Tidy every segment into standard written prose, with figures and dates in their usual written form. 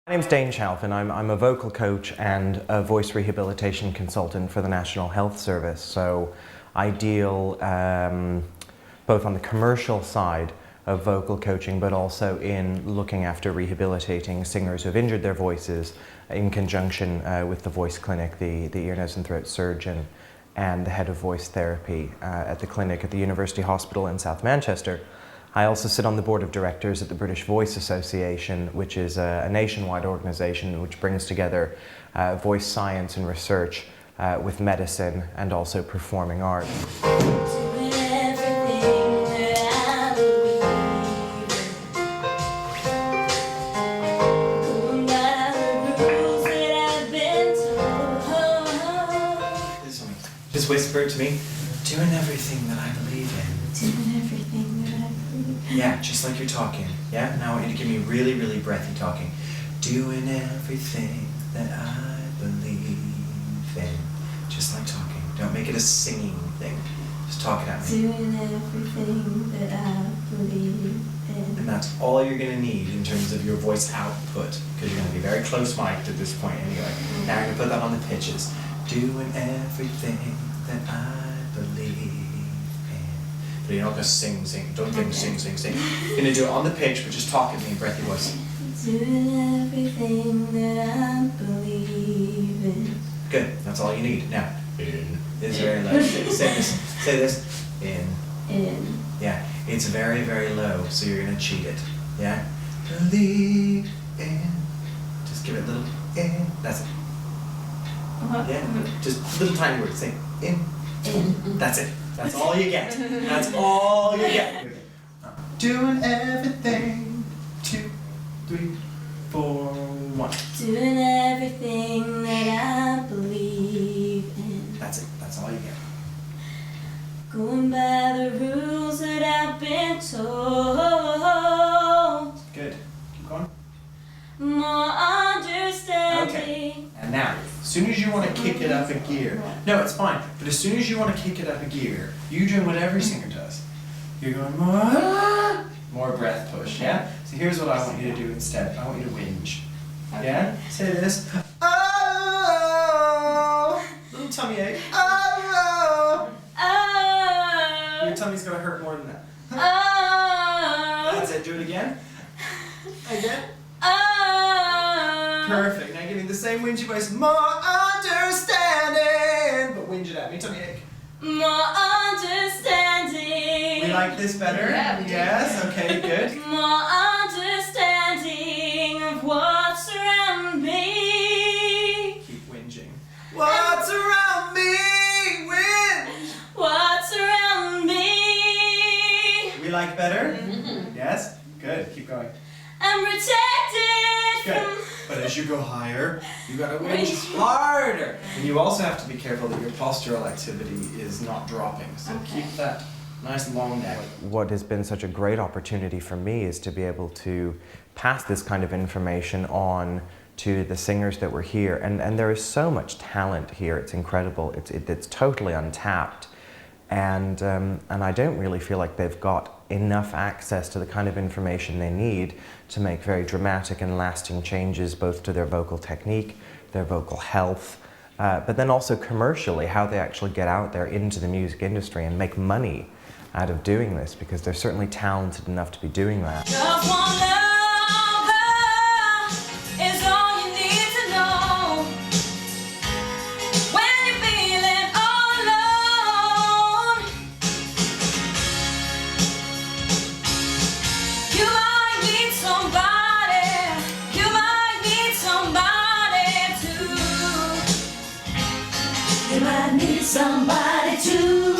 My name's Dane Chalfin. I'm a vocal coach and a voice rehabilitation consultant for the National Health Service. So I deal both on the commercial side of vocal coaching, but also in looking after rehabilitating singers who have injured their voices in conjunction with the voice clinic, the ear, nose and throat surgeon and the head of voice therapy at the clinic at the University Hospital in South Manchester. I also sit on the board of directors at the British Voice Association, which is a nationwide organisation which brings together voice science and research with medicine and also performing arts. Just whisper it to me, doing everything that I believe in. Doing everything that I believe in. Yeah, just like you're talking. Yeah, now I want you to give me really, really breathy talking. Doing everything that I believe in. Just like talking. Don't make it a singing thing. Just talk it at me. Doing everything that I believe in. And that's all you're going to need in terms of your voice output, because you're going to be very close mic'd at this point anyway. Now you're going to put that on the pitches. Doing everything that I believe in. But you're not going to sing. Don't think sing. You're going to do it on the pitch, but just talk at me in breathy voice. Doing everything that I believe in. Good. That's all you need. Now, in is very low. Say this. In. In. Yeah. It's very, very low, so you're going to cheat it. Yeah? Believe in. Just give it a little in. That's it. Yeah? Just little tiny words. Say in. That's it. That's all you get. That's all you get. Doing everything. 2, 3, 4, 1. Doing everything that I believe in. That's it. That's all you get. Going by the rules that I've been told. Good. Keep going. More understanding. Okay. And now, as soon as you want to kick it up a gear, no, it's fine, but as soon as you want to kick it up a gear, you're doing what every singer does. You're going more breath push, yeah? So here's what I want you to do instead. I want you to whinge. Yeah? Say this. Oh! Little tummy ache. Oh! Oh. Your tummy's going to hurt more than that. Oh. That's it. Do it again. Again. Oh. Perfect. Now give me the same whingy voice. More understanding. But whinge it at me. Tummy ache. More understanding. We like this better? Yeah, we do. Yes? Okay, good. More understanding of what's around me. Keep whinging. What's around me? Whinge. What's around me. We like better? Mm-hmm. Yes? Good. Keep going. I'm protected Good. from... But as you go higher, you gotta whinge harder. And you also have to be careful that your postural activity is not dropping. So Okay. keep that nice long neck. What has been such a great opportunity for me is to be able to pass this kind of information on to the singers that were here. And there is so much talent here, it's incredible. It's totally untapped. And I don't really feel like they've got enough access to the kind of information they need to make very dramatic and lasting changes both to their vocal technique, their vocal health, but then also commercially, how they actually get out there into the music industry and make money out of doing this, because they're certainly talented enough to be doing that. Just one lover is all you need to know. When you're feeling all alone, you might need somebody. You might need somebody too. You might need somebody too.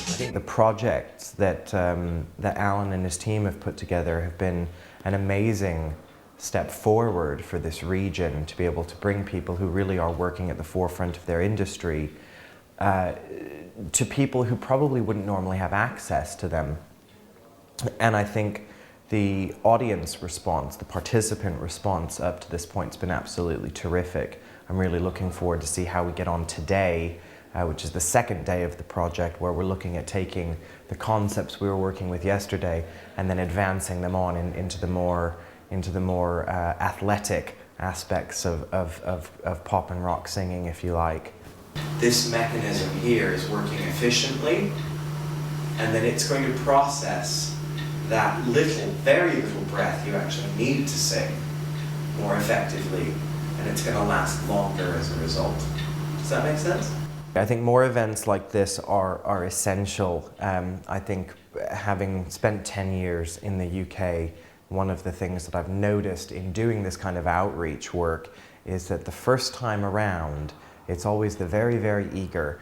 I think the projects that Alan and his team have put together have been an amazing step forward for this region, to be able to bring people who really are working at the forefront of their industry to people who probably wouldn't normally have access to them. And I think the audience response, the participant response up to this point has been absolutely terrific. I'm really looking forward to see how we get on today, which is the second day of the project, where we're looking at taking the concepts we were working with yesterday and then advancing them on into the more into the more athletic aspects of pop and rock singing, if you like. This mechanism here is working efficiently, and then it's going to process that very little breath you actually need to sing more effectively, and it's going to last longer as a result. Does that make sense? I think more events like this are essential. I think having spent 10 years in the UK, one of the things that I've noticed in doing this kind of outreach work is that the first time around, it's always the very, very eager.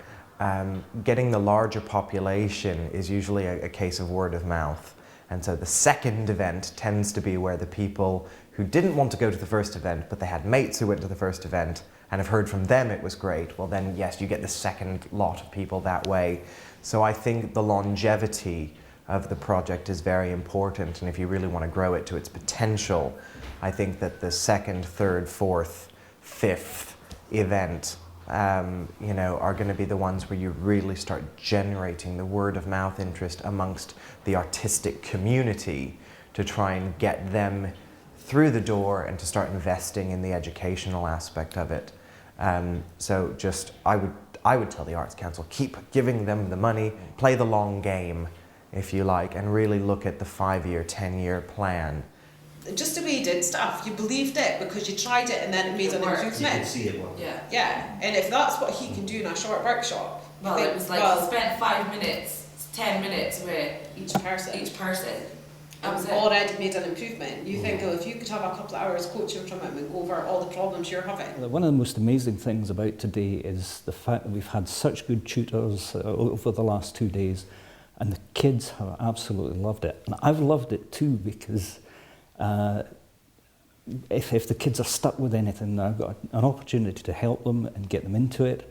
Getting the larger population is usually a case of word of mouth. And so the second event tends to be where the people who didn't want to go to the first event, but they had mates who went to the first event and have heard from them it was great, well then yes, you get the second lot of people that way. So I think the longevity of the project is very important, and if you really want to grow it to its potential, I think that the second, third, fourth, fifth event are going to be the ones where you really start generating the word of mouth interest amongst the artistic community to try and get them through the door and to start investing in the educational aspect of it. So just, I would tell the Arts Council, keep giving them the money, play the long game, if you like, and really look at the 5-year, 10-year plan. Just the way you did stuff, you believed it because you tried it and then it made an improvement. You can see it work. Yeah, and if that's what he can do in a short workshop, Well, it was like he spent 5 minutes, 10 minutes with each person. That was it. Already made an improvement. You think, oh, if you could have a couple of hours coaching from him and go over all the problems you're having. One of the most amazing things about today is the fact that we've had such good tutors over the last 2 days, and the kids have absolutely loved it. And I've loved it too, because if the kids are stuck with anything, I've got an opportunity to help them and get them into it,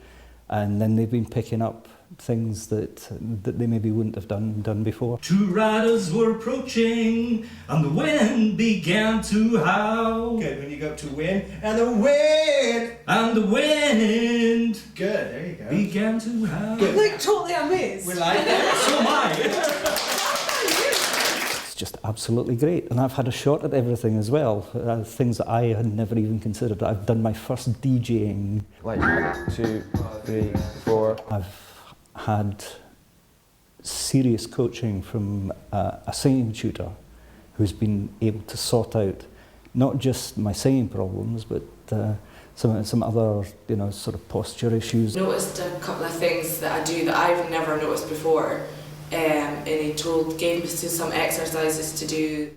and then they've been picking up things that they maybe wouldn't have done before. Two riders were approaching, and the wind began to howl. Good, when you go to win, and the wind! And the wind Good, there you go. began to howl. Good. Like totally amazed. We like it. So am I. It's just absolutely great, and I've had a shot at everything as well, things that I had never even considered. I've done my first DJing. 1, 2, 3, 4. I've had serious coaching from a singing tutor who's been able to sort out not just my singing problems, but some other, sort of posture issues. Noticed a couple of things that I do that I've never noticed before, and he gave me some exercises to do.